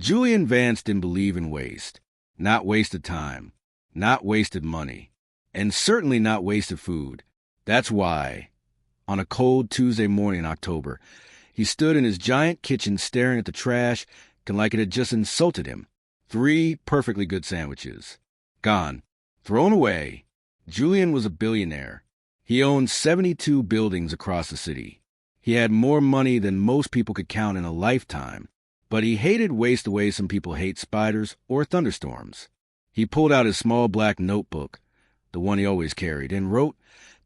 Julian Vance didn't believe in waste. Not wasted time, not wasted money, and certainly not wasted food. That's why, on a cold Tuesday morning in October, he stood in his giant kitchen staring at the trash like it had just insulted him. 3 perfectly good sandwiches. Gone. Thrown away. Julian was a billionaire. He owned 72 buildings across the city. He had more money than most people could count in a lifetime, but he hated waste the way some people hate spiders or thunderstorms. He pulled out his small black notebook, the one he always carried, and wrote,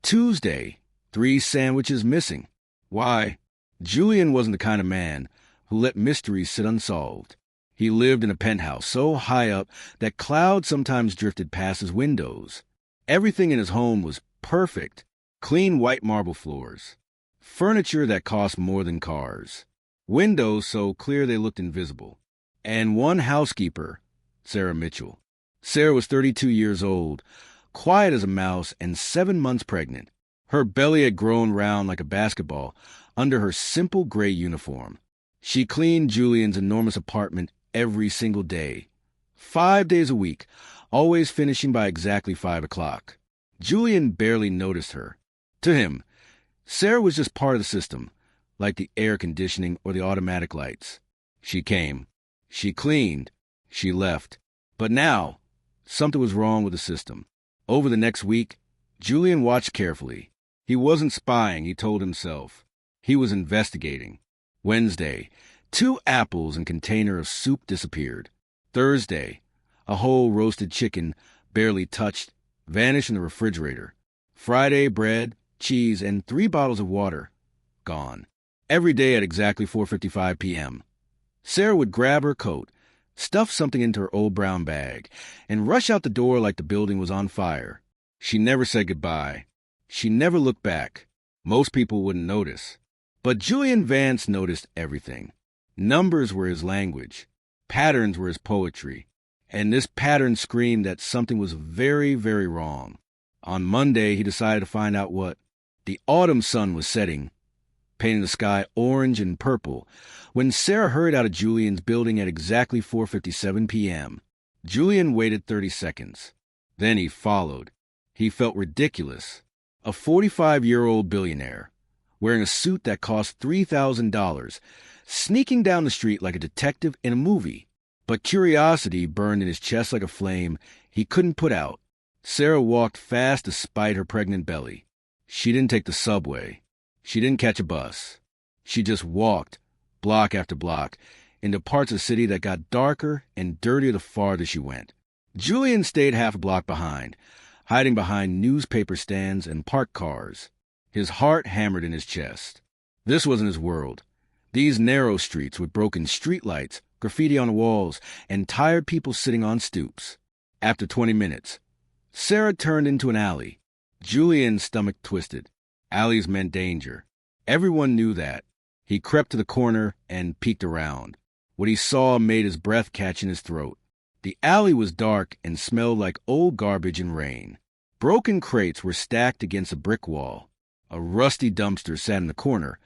Tuesday, 3 sandwiches missing. Why? Julian wasn't the kind of man who let mysteries sit unsolved. He lived in a penthouse so high up that clouds sometimes drifted past his windows. Everything in his home was perfect. Clean white marble floors. Furniture that cost more than cars. Windows so clear they looked invisible. And one housekeeper, Sarah Mitchell. Sarah was 32 years old, quiet as a mouse and 7 months pregnant. Her belly had grown round like a basketball under her simple gray uniform. She cleaned Julian's enormous apartment every single day. 5 days a week, always finishing by exactly 5 o'clock. Julian barely noticed her. To him, Sarah was just part of the system, like the air conditioning or the automatic lights. She came. She cleaned. She left. But now, something was wrong with the system. Over the next week, Julian watched carefully. He wasn't spying, he told himself. He was investigating. Wednesday, 2 apples and container of soup disappeared. Thursday, a whole roasted chicken, barely touched, vanished in the refrigerator. Friday, bread, cheese, and 3 bottles of water. Gone. Every day at exactly 4:55 p.m. Sarah would grab her coat, stuff something into her old brown bag, and rush out the door like the building was on fire. She never said goodbye. She never looked back. Most people wouldn't notice. But Julian Vance noticed everything. Numbers were his language. Patterns were his poetry. And this pattern screamed that something was very, very wrong. On Monday, he decided to find out what. The autumn sun was setting, painting the sky orange and purple, when Sarah hurried out of Julian's building at exactly 4:57 p.m. Julian waited 30 seconds. Then he followed. He felt ridiculous. A 45-year-old billionaire, wearing a suit that cost $3,000, sneaking down the street like a detective in a movie. But curiosity burned in his chest like a flame he couldn't put out. Sarah walked fast despite her pregnant belly. She didn't take the subway. She didn't catch a bus. She just walked, block after block, into parts of the city that got darker and dirtier the farther she went. Julian stayed half a block behind, hiding behind newspaper stands and parked cars. His heart hammered in his chest. This wasn't his world. These narrow streets with broken streetlights, graffiti on the walls, and tired people sitting on stoops. After 20 minutes, Sarah turned into an alley. Julian's stomach twisted. Alleys meant danger. Everyone knew that. He crept to the corner and peeked around. What he saw made his breath catch in his throat. The alley was dark and smelled like old garbage and rain. Broken crates were stacked against a brick wall. A rusty dumpster sat in the corner,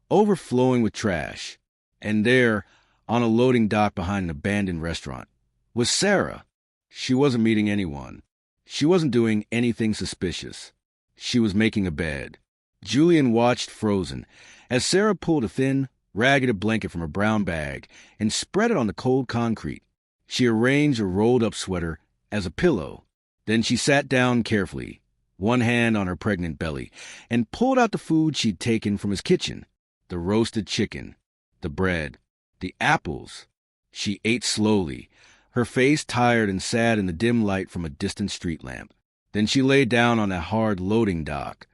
overflowing with trash. And there, on a loading dock behind an abandoned restaurant, was Sarah. She wasn't meeting anyone. She wasn't doing anything suspicious. She was making a bed. Julian watched frozen as Sarah pulled a thin, ragged blanket from her brown bag and spread it on the cold concrete. She arranged a rolled-up sweater as a pillow. Then she sat down carefully, one hand on her pregnant belly, and pulled out the food she'd taken from his kitchen. The roasted chicken, the bread, the apples. She ate slowly, her face tired and sad in the dim light from a distant street lamp. Then she lay down on that hard loading dock,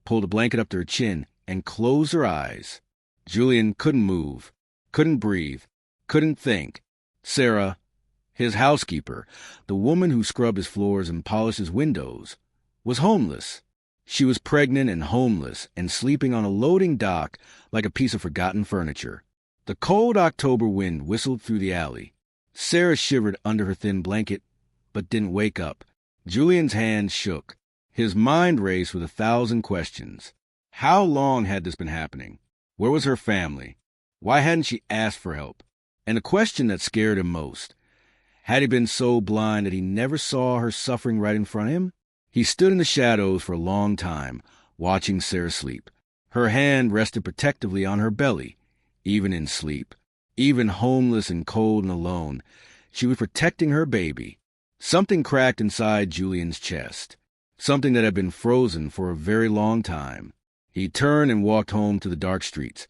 pulled a blanket up to her chin, and closed her eyes. Julian couldn't move, couldn't breathe, couldn't think. Sarah, his housekeeper, the woman who scrubbed his floors and polished his windows, was homeless. She was pregnant and homeless and sleeping on a loading dock like a piece of forgotten furniture. The cold October wind whistled through the alley. Sarah shivered under her thin blanket, but didn't wake up. Julian's hand shook. His mind raced with 1,000 questions. How long had this been happening? Where was her family? Why hadn't she asked for help? And the question that scared him most, had he been so blind that he never saw her suffering right in front of him? He stood in the shadows for a long time, watching Sarah sleep. Her hand rested protectively on her belly, even in sleep. Even homeless and cold and alone, she was protecting her baby. Something cracked inside Julian's chest, something that had been frozen for a very long time. He turned and walked home to the dark streets,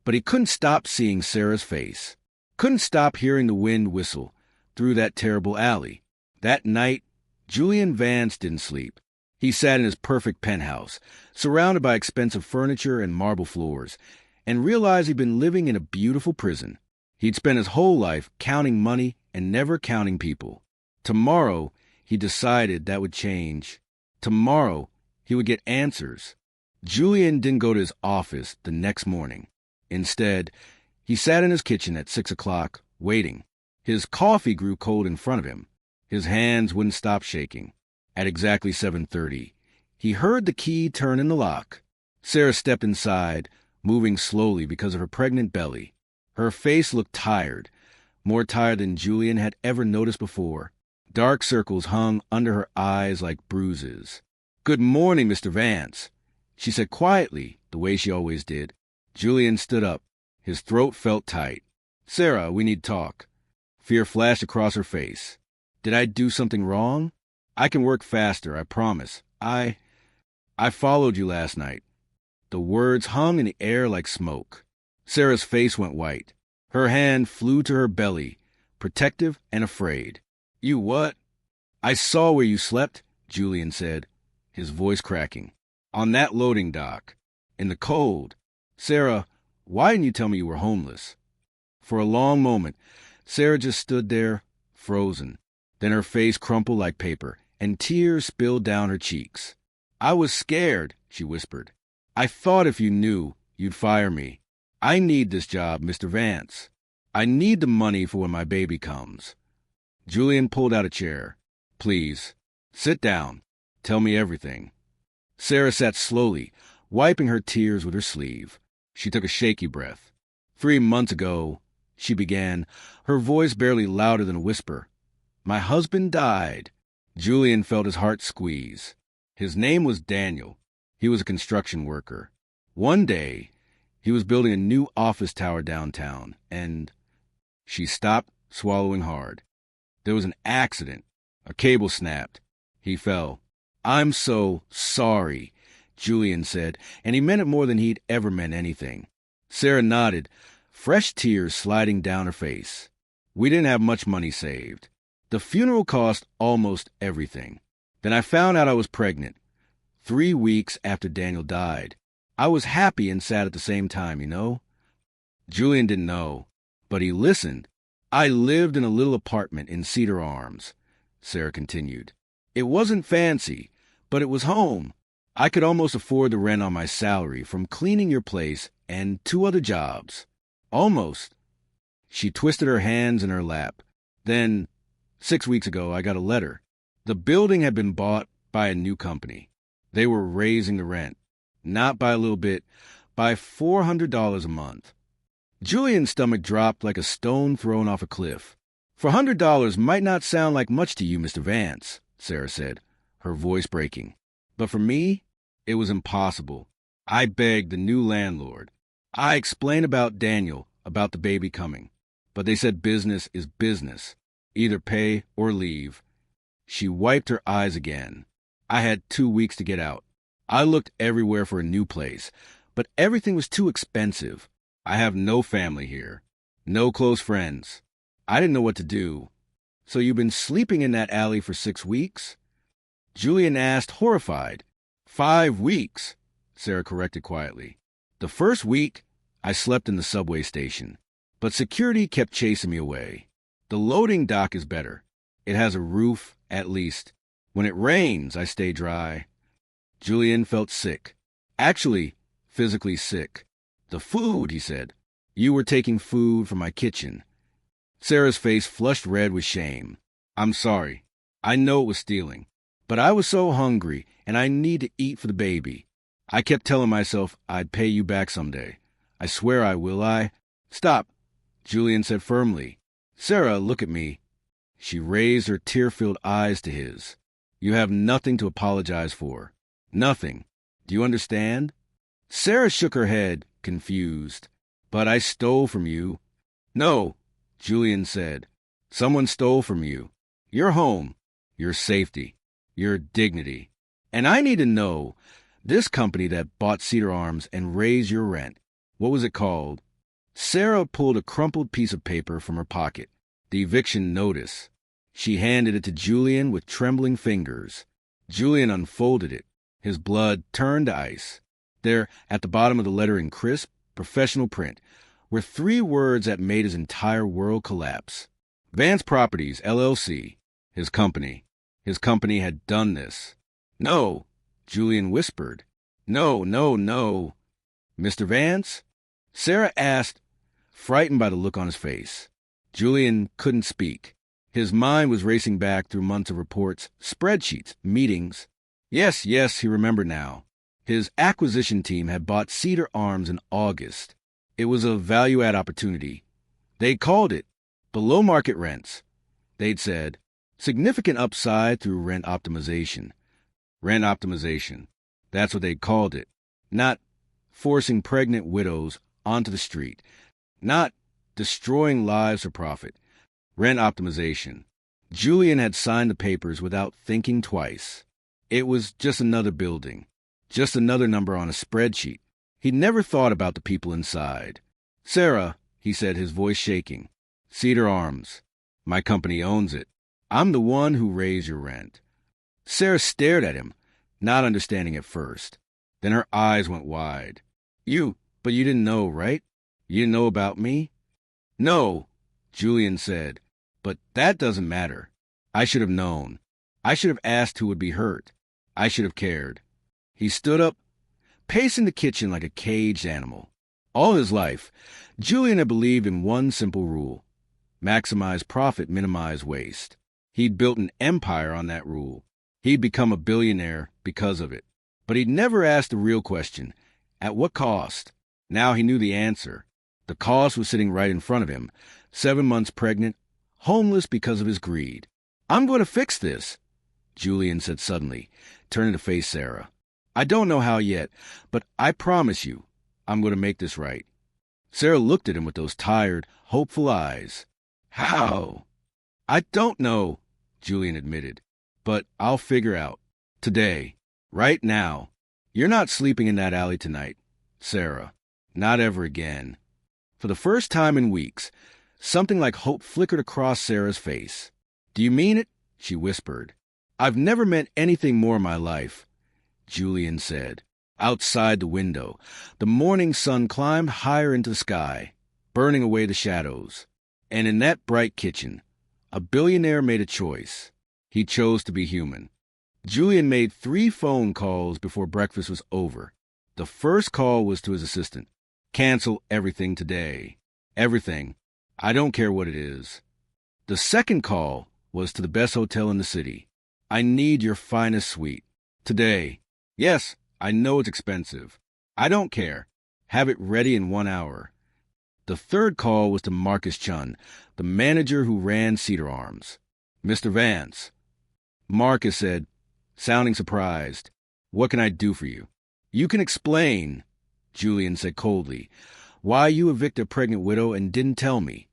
but he couldn't stop seeing Sarah's face, couldn't stop hearing the wind whistle through that terrible alley. That night, Julian Vance didn't sleep. He sat in his perfect penthouse, surrounded by expensive furniture and marble floors, and realized he'd been living in a beautiful prison. He'd spent his whole life counting money and never counting people. Tomorrow, he decided that would change. Tomorrow, he would get answers. Julian didn't go to his office the next morning. Instead, he sat in his kitchen at 6 o'clock, waiting. His coffee grew cold in front of him. His hands wouldn't stop shaking. At exactly 7:30, he heard the key turn in the lock. Sarah stepped inside, moving slowly because of her pregnant belly. Her face looked tired, more tired than Julian had ever noticed before. Dark circles hung under her eyes like bruises. "Good morning, Mr. Vance," she said quietly, the way she always did. Julian stood up. His throat felt tight. "Sarah, we need to talk." Fear flashed across her face. "Did I do something wrong? I can work faster, I promise. I followed you last night." The words hung in the air like smoke. Sarah's face went white. Her hand flew to her belly, protective and afraid. "You what?" "I saw where you slept," Julian said, his voice cracking. "On that loading dock. In the cold. Sarah, why didn't you tell me you were homeless?" For a long moment, Sarah just stood there, frozen. Then her face crumpled like paper, and tears spilled down her cheeks. "I was scared," she whispered. "I thought if you knew, you'd fire me. I need this job, Mr. Vance. I need the money for when my baby comes." Julian pulled out a chair. "Please, sit down. Tell me everything." Sarah sat slowly, wiping her tears with her sleeve. She took a shaky breath. 3 months ago, she began, her voice barely louder than a whisper. "My husband died." Julian felt his heart squeeze. His name was Daniel. He was a construction worker. One day, he was building a new office tower downtown, and she stopped, swallowing hard. There was an accident. A cable snapped. He fell. "I'm so sorry," Julian said, and he meant it more than he'd ever meant anything. Sarah nodded, fresh tears sliding down her face. "We didn't have much money saved. The funeral cost almost everything. Then I found out I was pregnant. 3 weeks after Daniel died. I was happy and sad at the same time, you know." Julian didn't know, but he listened. "I lived in a little apartment in Cedar Arms," Sarah continued. "It wasn't fancy, but it was home. I could almost afford the rent on my salary from cleaning your place and 2 other jobs. Almost." She twisted her hands in her lap. "Then, 6 weeks ago, I got a letter. The building had been bought by a new company. They were raising the rent. Not by a little bit, by $400 a month." Julian's stomach dropped like a stone thrown off a cliff. $400 might not sound like much to you, Mr. Vance," Sarah said, her voice breaking. "But for me, it was impossible. I begged the new landlord. I explained about Daniel, about the baby coming. But they said business is business. Either pay or leave." She wiped her eyes again. "I had 2 weeks to get out. I looked everywhere for a new place, but everything was too expensive. I have no family here, no close friends. I didn't know what to do." "So you've been sleeping in that alley for 6 weeks?" Julian asked, horrified. 5 weeks, Sarah corrected quietly. "The first week, I slept in the subway station, but security kept chasing me away. The loading dock is better. It has a roof, at least. When it rains, I stay dry." Julian felt sick. Actually, physically sick. "The food," he said. "You were taking food from my kitchen." Sarah's face flushed red with shame. "I'm sorry. I know it was stealing. But I was so hungry, and I need to eat for the baby. I kept telling myself I'd pay you back someday. I swear I will. Stop," Julian said firmly. Sarah, look at me. She raised her tear-filled eyes to his. You have nothing to apologize for. Nothing. Do you understand? Sarah shook her head, confused. But I stole from you. No, Julian said. Someone stole from you. Your home, your safety, your dignity. And I need to know, this company that bought Cedar Arms and raised your rent, what was it called? Sarah pulled a crumpled piece of paper from her pocket, the eviction notice. She handed it to Julian with trembling fingers. Julian unfolded it. His blood turned to ice. There, at the bottom of the letter in crisp, professional print, were 3 words that made his entire world collapse. Vance Properties, LLC, his company. His company had done this. No, Julian whispered. No, no, no. Mr. Vance? Sarah asked, frightened by the look on his face. Julian couldn't speak. His mind was racing back through months of reports, spreadsheets, meetings. Yes, he remembered now. His acquisition team had bought Cedar Arms in August. It was a value-add opportunity. They'd called it below-market rents. They'd said, significant upside through rent optimization. Rent optimization. That's what they'd called it. Not forcing pregnant widows onto the street. Not destroying lives for profit. Rent optimization. Julian had signed the papers without thinking twice. It was just another building. Just another number on a spreadsheet. He'd never thought about the people inside. Sarah, he said, his voice shaking. Cedar Arms. My company owns it. I'm the one who raised your rent. Sarah stared at him, not understanding at first. Then her eyes went wide. But you didn't know, right? You didn't know about me? No, Julian said. But that doesn't matter. I should have known. I should have asked who would be hurt. I should have cared. He stood up, pacing the kitchen like a caged animal. All his life, Julian had believed in one simple rule. Maximize profit, minimize waste. He'd built an empire on that rule. He'd become a billionaire because of it. But he'd never asked the real question, at what cost? Now he knew the answer. The cost was sitting right in front of him, 7 months pregnant, homeless because of his greed. I'm going to fix this, Julian said suddenly, turning to face Sarah. I don't know how yet, but I promise you, I'm going to make this right. Sarah looked at him with those tired, hopeful eyes. How? I don't know, Julian admitted, but I'll figure out. Today. Right now. You're not sleeping in that alley tonight, Sarah. Not ever again. For the first time in weeks, something like hope flickered across Sarah's face. Do you mean it? She whispered. I've never meant anything more in my life, Julian said. Outside the window, the morning sun climbed higher into the sky, burning away the shadows. And in that bright kitchen, a billionaire made a choice. He chose to be human. Julian made 3 phone calls before breakfast was over. The first call was to his assistant. Cancel everything today. Everything. I don't care what it is. The second call was to the best hotel in the city. I need your finest suite. Today. Yes, I know it's expensive. I don't care. Have it ready in 1 hour. The third call was to Marcus Chun, the manager who ran Cedar Arms. Mr. Vance. Marcus said, sounding surprised, what can I do for you? You can explain, Julian said coldly, why you evicted a pregnant widow and didn't tell me.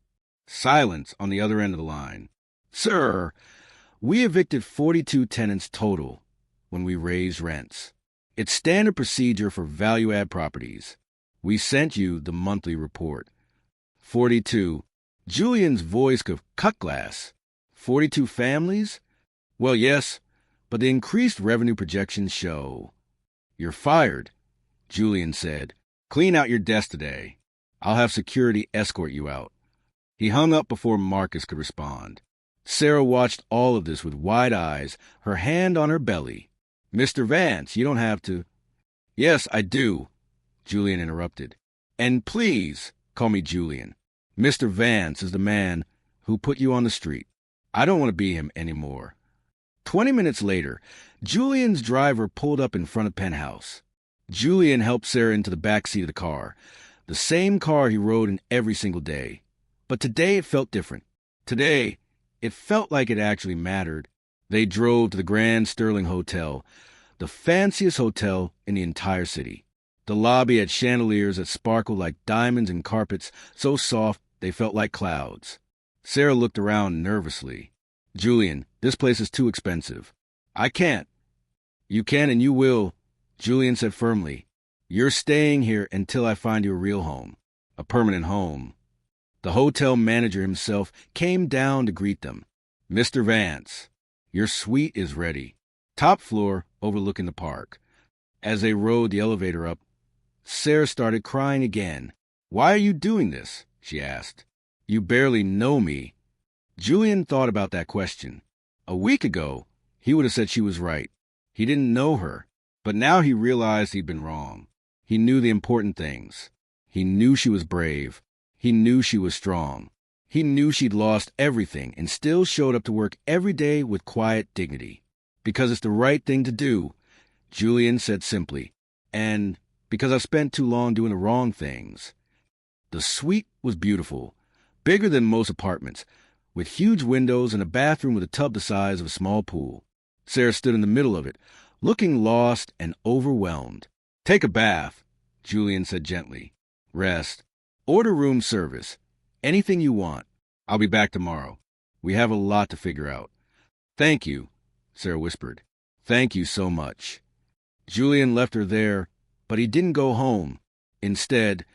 Silence on the other end of the line. Sir, we evicted 42 tenants total when we raised rents. It's standard procedure for value-add properties. We sent you the monthly report. 42. Julian's voice could cut glass. 42 families? Well, yes, but the increased revenue projections show. You're fired, Julian said. Clean out your desk today. I'll have security escort you out. He hung up before Marcus could respond. Sarah watched all of this with wide eyes, her hand on her belly. Mr. Vance, you don't have to. Yes, I do, Julian interrupted. And please call me Julian. Mr. Vance is the man who put you on the street. I don't want to be him anymore. 20 minutes later, Julian's driver pulled up in front of Penthouse. Julian helped Sarah into the back seat of the car, the same car he rode in every single day. But today it felt different. Today, it felt like it actually mattered. They drove to the Grand Sterling Hotel, the fanciest hotel in the entire city. The lobby had chandeliers that sparkled like diamonds and carpets so soft they felt like clouds. Sarah looked around nervously. "Julian, this place is too expensive." "I can't." "You can and you will," Julian said firmly. "You're staying here until I find you a real home, a permanent home." The hotel manager himself came down to greet them. "Mr. Vance, your suite is ready. Top floor overlooking the park." As they rode the elevator up, Sarah started crying again. "Why are you doing this?" she asked. "You barely know me." Julian thought about that question. A week ago, he would have said she was right. He didn't know her, but now he realized he'd been wrong. He knew the important things. He knew she was brave. He knew she was strong. He knew she'd lost everything and still showed up to work every day with quiet dignity. "Because it's the right thing to do," Julian said simply, "and because I've spent too long doing the wrong things." The suite was beautiful, bigger than most apartments, with huge windows and a bathroom with a tub the size of a small pool. Sarah stood in the middle of it, looking lost and overwhelmed. "Take a bath," Julian said gently. "Rest. Order room service. Anything you want. I'll be back tomorrow. We have a lot to figure out." "Thank you," Sarah whispered. "Thank you so much." Julian left her there, but he didn't go home. Instead,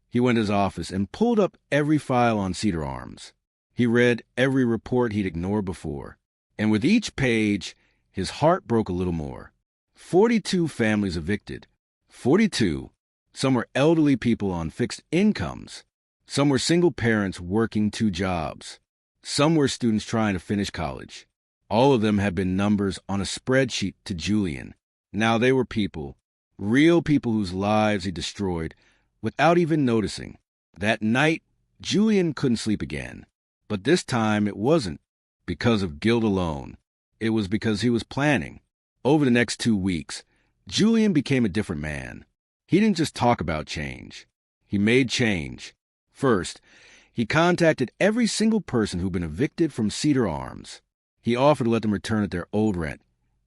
he went to his office and pulled up every file on Cedar Arms. He read every report he'd ignored before. And with each page, his heart broke a little more. 42 families evicted. 42. Some were elderly people on fixed incomes. Some were single parents working 2 jobs. Some were students trying to finish college. All of them had been numbers on a spreadsheet to Julian. Now they were people, real people whose lives he destroyed without even noticing. That night, Julian couldn't sleep again. But this time it wasn't because of guilt alone. It was because he was planning. Over the next 2 weeks, Julian became a different man. He didn't just talk about change. He made change. First, he contacted every single person who'd been evicted from Cedar Arms. He offered to let them return at their old rent.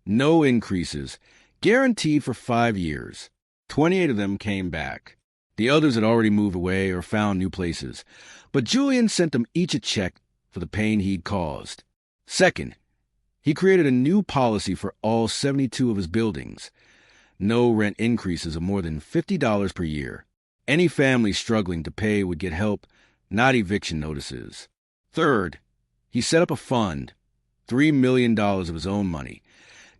No increases, guaranteed for 5 years. 28 of them came back. The others had already moved away or found new places. But Julian sent them each a check for the pain he'd caused. Second, he created a new policy for all 72 of his buildings. No rent increases of more than $50 per year. Any family struggling to pay would get help, not eviction notices. Third, he set up a fund, $3 million of his own money,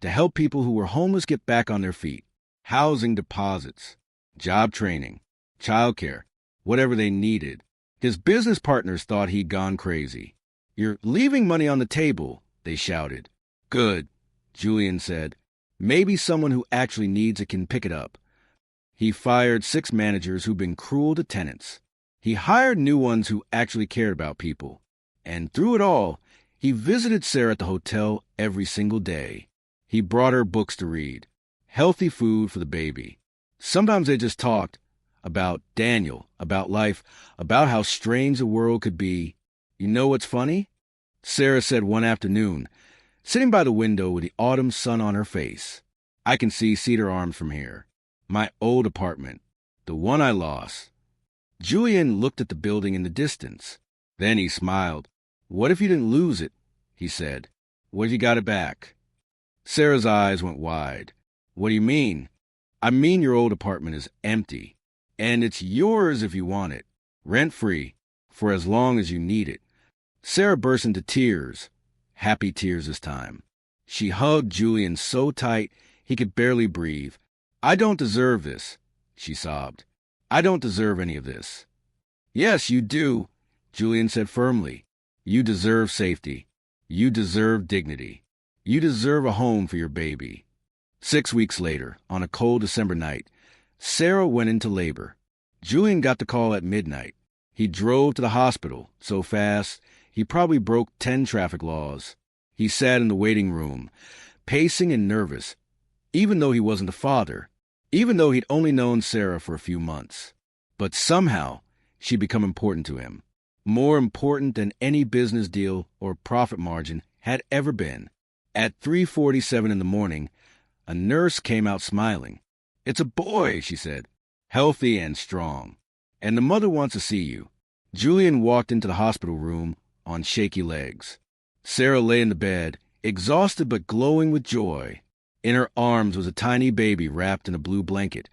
to help people who were homeless get back on their feet. Housing deposits, job training, childcare, whatever they needed. His business partners thought he'd gone crazy. "You're leaving money on the table," they shouted. "Good," Julian said. "Maybe someone who actually needs it can pick it up." He fired 6 managers who'd been cruel to tenants. He hired new ones who actually cared about people. And through it all, he visited Sarah at the hotel every single day. He brought her books to read, healthy food for the baby. Sometimes they just talked about Daniel, about life, about how strange the world could be. "You know what's funny?" Sarah said one afternoon, sitting by the window with the autumn sun on her face. "I can see Cedar Arms from here. My old apartment. The one I lost." Julian looked at the building in the distance. Then he smiled. "What if you didn't lose it?" he said. "What if you got it back?" Sarah's eyes went wide. "What do you mean?" "I mean your old apartment is empty. And it's yours if you want it. Rent-free. For as long as you need it." Sarah burst into tears. Happy tears this time. She hugged Julian so tight he could barely breathe. "I don't deserve this," she sobbed. "I don't deserve any of this." "Yes, you do," Julian said firmly. "You deserve safety. You deserve dignity. You deserve a home for your baby." 6 weeks later, on a cold December night, Sarah went into labor. Julian got the call at midnight. He drove to the hospital so fast he probably broke 10 traffic laws. He sat in the waiting room, pacing and nervous, even though he wasn't the father, even though he'd only known Sarah for a few months. But somehow, she'd become important to him. more important than any business deal or profit margin had ever been. At 3:47 in the morning, a nurse came out smiling. "It's a boy," she said, "healthy and strong. And the mother wants to see you." Julian walked into the hospital room on shaky legs. Sarah lay in the bed, exhausted but glowing with joy. In her arms was a tiny baby wrapped in a blue blanket,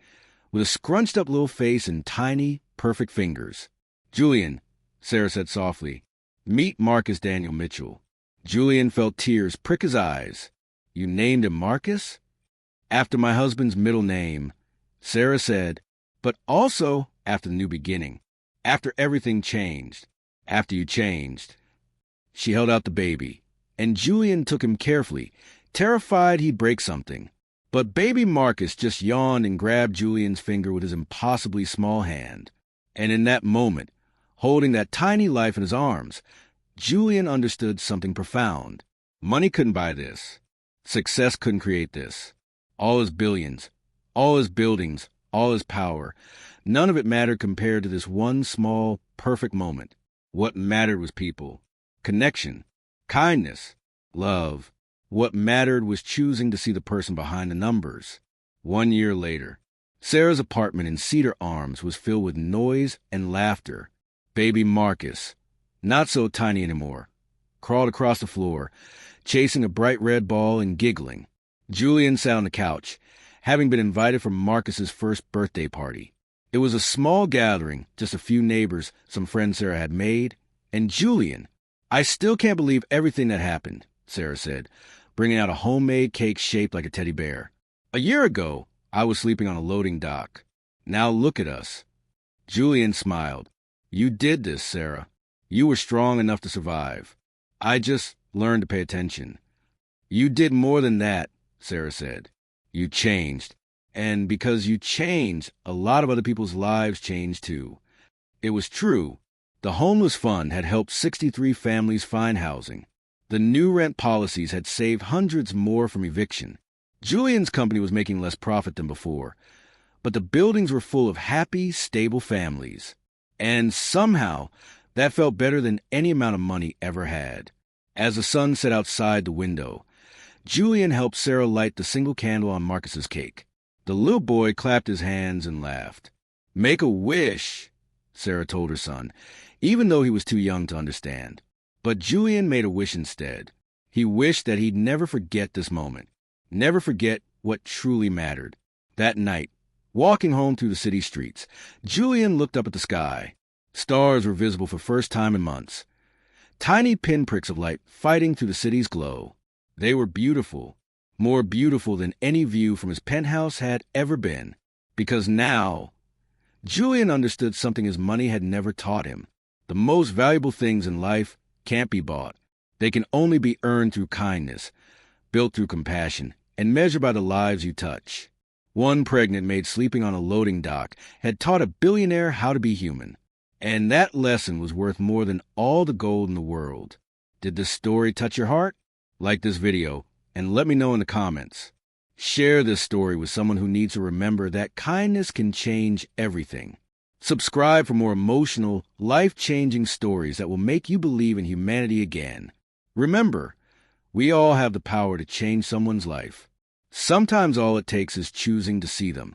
with a scrunched-up little face and tiny, perfect fingers. "Julian," Sarah said softly, "meet Marcus Daniel Mitchell." Julian felt tears prick his eyes. "You named him Marcus?" "After my husband's middle name," Sarah said, "but also after the new beginning, after everything changed, after you changed." She held out the baby, and Julian took him carefully, terrified he'd break something. But baby Marcus just yawned and grabbed Julian's finger with his impossibly small hand. And in that moment, holding that tiny life in his arms, Julian understood something profound. Money couldn't buy this. Success couldn't create this. All his billions, all his buildings, all his power, none of it mattered compared to this one small, perfect moment. What mattered was people. Connection, kindness, love. What mattered was choosing to see the person behind the numbers. 1 year later, Sarah's apartment in Cedar Arms was filled with noise and laughter. Baby Marcus, not so tiny anymore, crawled across the floor, chasing a bright red ball and giggling. Julian sat on the couch, having been invited for Marcus's first birthday party. It was a small gathering, just a few neighbors, some friends Sarah had made, and Julian. "I still can't believe everything that happened," Sarah said, bringing out a homemade cake shaped like a teddy bear. "A year ago, I was sleeping on a loading dock. Now look at us." Julian smiled. "You did this, Sarah. You were strong enough to survive. I just learned to pay attention." "You did more than that," Sarah said. "You changed. And because you changed, a lot of other people's lives changed too." It was true. The Homeless Fund had helped 63 families find housing. The new rent policies had saved hundreds more from eviction. Julian's company was making less profit than before, but the buildings were full of happy, stable families. And somehow, that felt better than any amount of money ever had. As the sun set outside the window, Julian helped Sarah light the single candle on Marcus's cake. The little boy clapped his hands and laughed. "Make a wish," Sarah told her son, even though he was too young to understand. But Julian made a wish instead. He wished that he'd never forget this moment, never forget what truly mattered. That night, walking home through the city streets, Julian looked up at the sky. Stars were visible for the first time in months. Tiny pinpricks of light fighting through the city's glow. They were beautiful, more beautiful than any view from his penthouse had ever been. Because now, Julian understood something his money had never taught him. The most valuable things in life can't be bought. They can only be earned through kindness, built through compassion, and measured by the lives you touch. One pregnant maid sleeping on a loading dock had taught a billionaire how to be human. And that lesson was worth more than all the gold in the world. Did this story touch your heart? Like this video, and let me know in the comments. Share this story with someone who needs to remember that kindness can change everything. Subscribe for more emotional, life-changing stories that will make you believe in humanity again. Remember, we all have the power to change someone's life. Sometimes all it takes is choosing to see them.